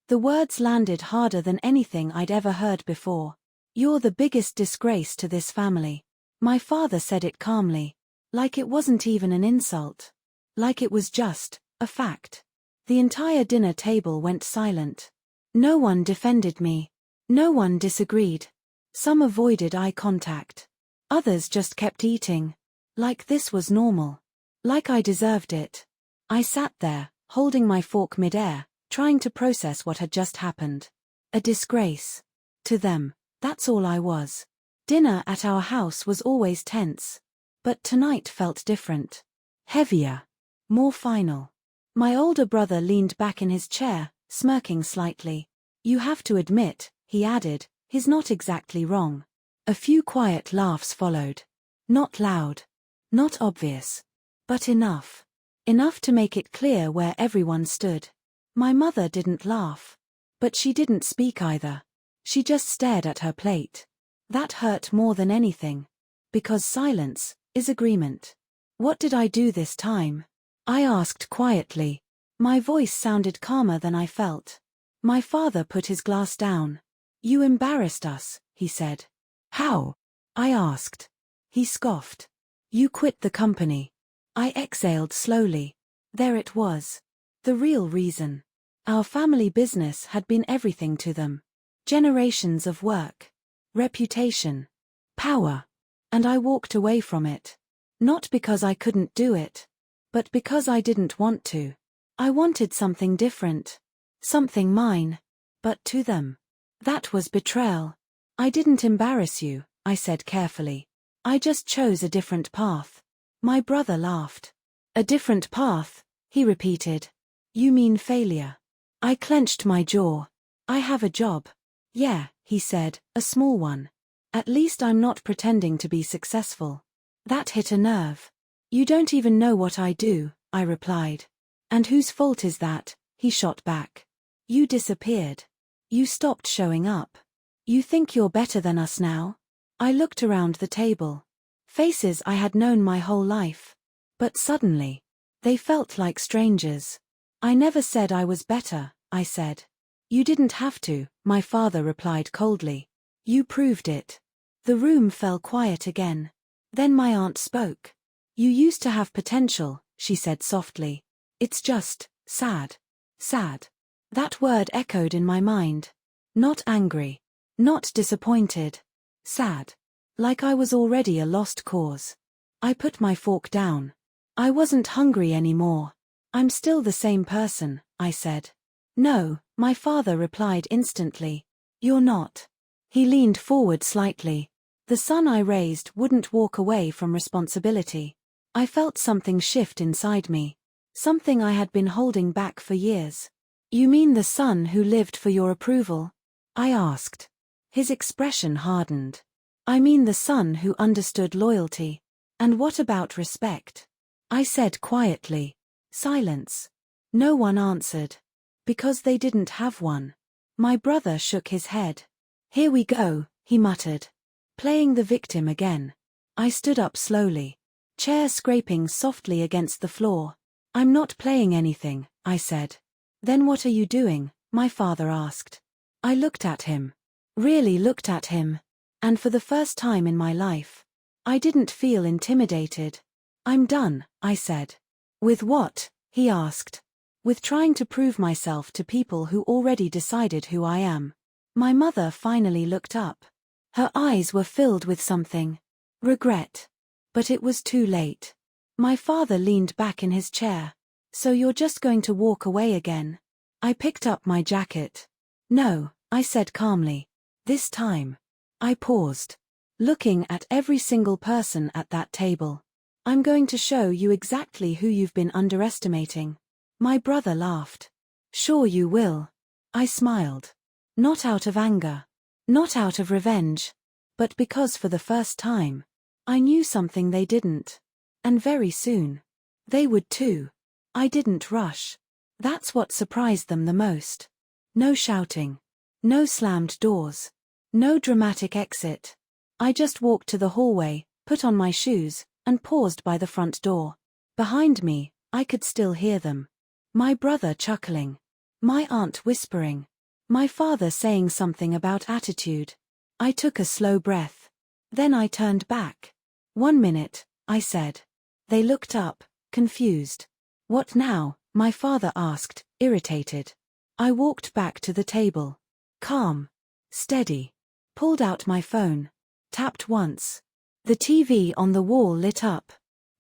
The words landed harder than anything I'd ever heard before. "You're the biggest disgrace to this family." My father said it calmly, like it wasn't even an insult. Like it was just a fact. The entire dinner table went silent. No one defended me. No one disagreed. Some avoided eye contact. Others just kept eating. Like this was normal. Like I deserved it. I sat there, holding my fork mid-air, trying to process what had just happened. A disgrace. To them, that's all I was. Dinner at our house was always tense. But tonight felt different. Heavier. More final. My older brother leaned back in his chair, smirking slightly. "You have to admit," he added, "he's not exactly wrong." A few quiet laughs followed. Not loud. Not obvious. But enough. Enough to make it clear where everyone stood. My mother didn't laugh. But she didn't speak either. She just stared at her plate. That hurt more than anything. Because silence is agreement. "What did I do this time?" I asked quietly. My voice sounded calmer than I felt. My father put his glass down. "You embarrassed us," he said. "How?" I asked. He scoffed. "You quit the company." I exhaled slowly. There it was. The real reason. Our family business had been everything to them. Generations of work. Reputation. Power. And I walked away from it. Not because I couldn't do it. But because I didn't want to. I wanted something different. Something mine. But to them. That was betrayal. "I didn't embarrass you," I said carefully. "I just chose a different path." My brother laughed. "A different path," he repeated. "You mean failure." I clenched my jaw. "I have a job." "Yeah," he said, "a small one. At least I'm not pretending to be successful." That hit a nerve. "You don't even know what I do," I replied. "And whose fault is that?" he shot back. "You disappeared. You stopped showing up. You think you're better than us now?" I looked around the table. Faces I had known my whole life. But suddenly, they felt like strangers. "I never said I was better," I said. "You didn't have to," my father replied coldly. "You proved it." The room fell quiet again. Then my aunt spoke. "You used to have potential," she said softly. "It's just sad." Sad. That word echoed in my mind. Not angry. Not disappointed. Sad. Like I was already a lost cause. I put my fork down. I wasn't hungry anymore. "I'm still the same person," I said. "No," my father replied instantly. "You're not." He leaned forward slightly. The son I raised wouldn't walk away from responsibility. I felt something shift inside me. Something I had been holding back for years. "You mean the son who lived for your approval?" I asked. His expression hardened. "I mean the son who understood loyalty. And what about respect?" I said quietly. Silence. No one answered. Because they didn't have one. My brother shook his head. "Here we go," he muttered. Playing the victim again. I stood up slowly. Chair scraping softly against the floor. "I'm not playing anything," I said. "Then what are you doing?" my father asked. I looked at him. Really looked at him. And for the first time in my life, I didn't feel intimidated. "I'm done," I said. "With what?" he asked. "With trying to prove myself to people who already decided who I am." My mother finally looked up. Her eyes were filled with something. Regret. But it was too late. My father leaned back in his chair. "So you're just going to walk away again?" I picked up my jacket. "No," I said calmly. "This time." I paused. Looking at every single person at that table. "I'm going to show you exactly who you've been underestimating." My brother laughed. "Sure you will." I smiled. Not out of anger. Not out of revenge. But because for the first time, I knew something they didn't. And very soon, they would too. I didn't rush. That's what surprised them the most. No shouting. No slammed doors. No dramatic exit. I just walked to the hallway, put on my shoes, and paused by the front door. Behind me, I could still hear them. My brother chuckling. My aunt whispering. My father saying something about attitude. I took a slow breath. Then I turned back. 1 minute, I said. They looked up, confused. What now? My father asked, irritated. I walked back to the table. Calm. Steady. Pulled out my phone. Tapped once. The TV on the wall lit up.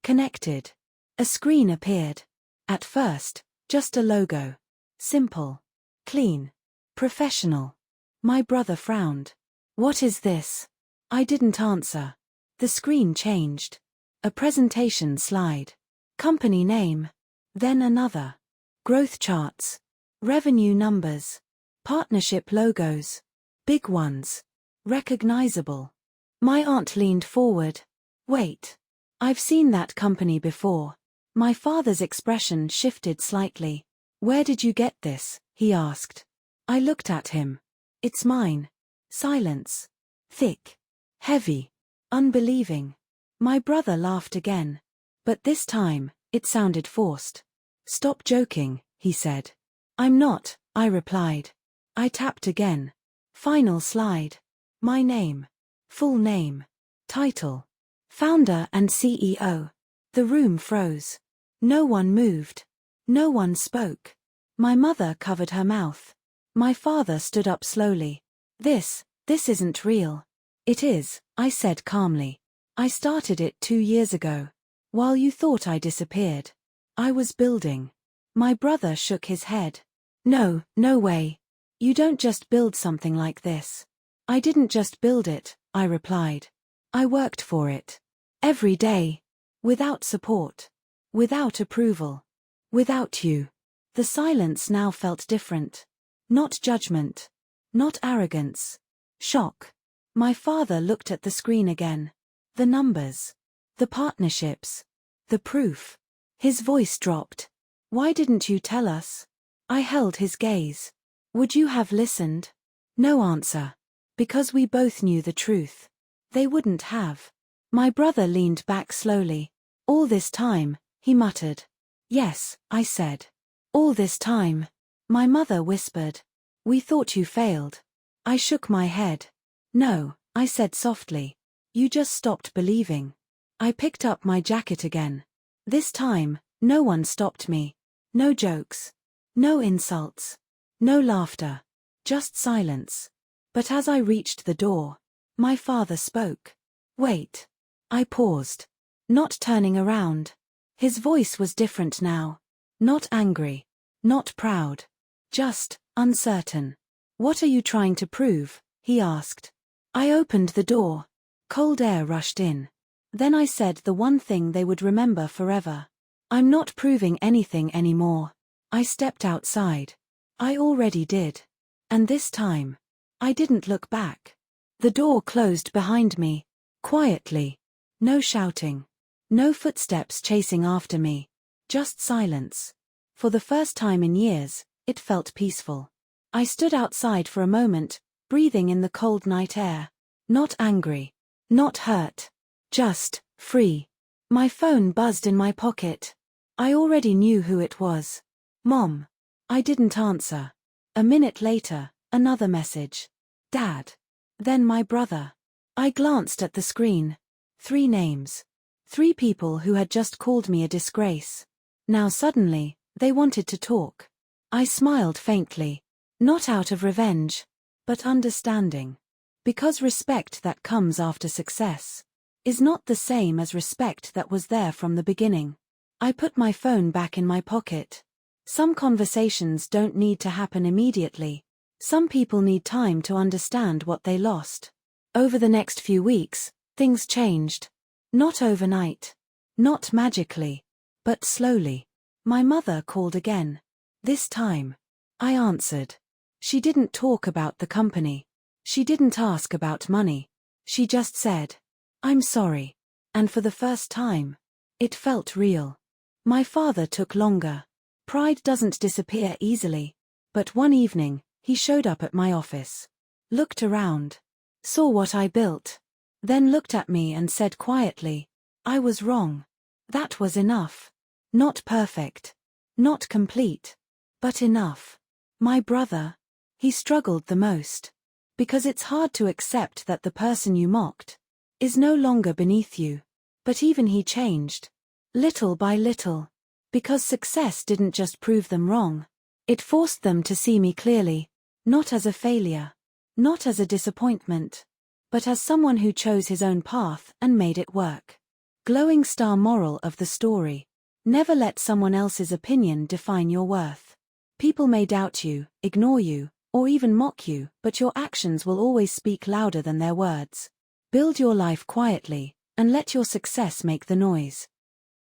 Connected. A screen appeared. At first, just a logo. Simple. Clean. Professional. My brother frowned. What is this? I didn't answer. The screen changed. A presentation slide. Company name. Then another. Growth charts. Revenue numbers. Partnership logos. Big ones. Recognizable. My aunt leaned forward. Wait. I've seen that company before. My father's expression shifted slightly. Where did you get this? He asked. I looked at him. It's mine. Silence. Thick. Heavy. Unbelieving. My brother laughed again. But this time, it sounded forced. Stop joking, he said. I'm not, I replied. I tapped again. Final slide. My name. Full name. Title. Founder and CEO. The room froze. No one moved. No one spoke. My mother covered her mouth. My father stood up slowly. This isn't real. It is, I said calmly. I started it 2 years ago. While you thought I disappeared. I was building. My brother shook his head. No, no way. You don't just build something like this. I didn't just build it, I replied. I worked for it. Every day. Without support. Without approval. Without you. The silence now felt different. Not judgment. Not arrogance. Shock. My father looked at the screen again. The numbers. The partnerships. The proof. His voice dropped. Why didn't you tell us? I held his gaze. Would you have listened? No answer. Because we both knew the truth. They wouldn't have. My brother leaned back slowly. All this time, he muttered. Yes, I said. All this time. My mother whispered. We thought you failed. I shook my head. No, I said softly. You just stopped believing. I picked up my jacket again. This time, no one stopped me. No jokes. No insults. No laughter. Just silence. But as I reached the door, my father spoke. Wait. I paused. Not turning around. His voice was different now. Not angry. Not proud. Just uncertain. What are you trying to prove? He asked. I opened the door. Cold air rushed in. Then I said the one thing they would remember forever. I'm not proving anything anymore. I stepped outside. I already did. And this time, I didn't look back. The door closed behind me. Quietly. No shouting. No footsteps chasing after me. Just silence. For the first time in years, it felt peaceful. I stood outside for a moment, breathing in the cold night air. Not angry. Not hurt. Just free. My phone buzzed in my pocket. I already knew who it was. Mom. I didn't answer. A minute later, another message. Dad. Then my brother. I glanced at the screen. 3 names. 3 people who had just called me a disgrace. Now suddenly, they wanted to talk. I smiled faintly. Not out of revenge, but understanding. Because respect that comes after success is not the same as respect that was there from the beginning. I put my phone back in my pocket. Some conversations don't need to happen immediately. Some people need time to understand what they lost. Over the next few weeks, things changed. Not overnight. Not magically. But slowly. My mother called again. This time. I answered. She didn't talk about the company. She didn't ask about money. She just said, I'm sorry. And for the first time, it felt real. My father took longer. Pride doesn't disappear easily. But one evening, he showed up at my office. Looked around. Saw what I built. Then looked at me and said quietly, I was wrong. That was enough. Not perfect. Not complete. But enough. My brother. He struggled the most. Because it's hard to accept that the person you mocked is no longer beneath you. But even he changed. Little by little. Because success didn't just prove them wrong. It forced them to see me clearly. Not as a failure. Not as a disappointment. But as someone who chose his own path and made it work. Glowing star moral of the story. Never let someone else's opinion define your worth. People may doubt you, ignore you, or even mock you, but your actions will always speak louder than their words. Build your life quietly, and let your success make the noise.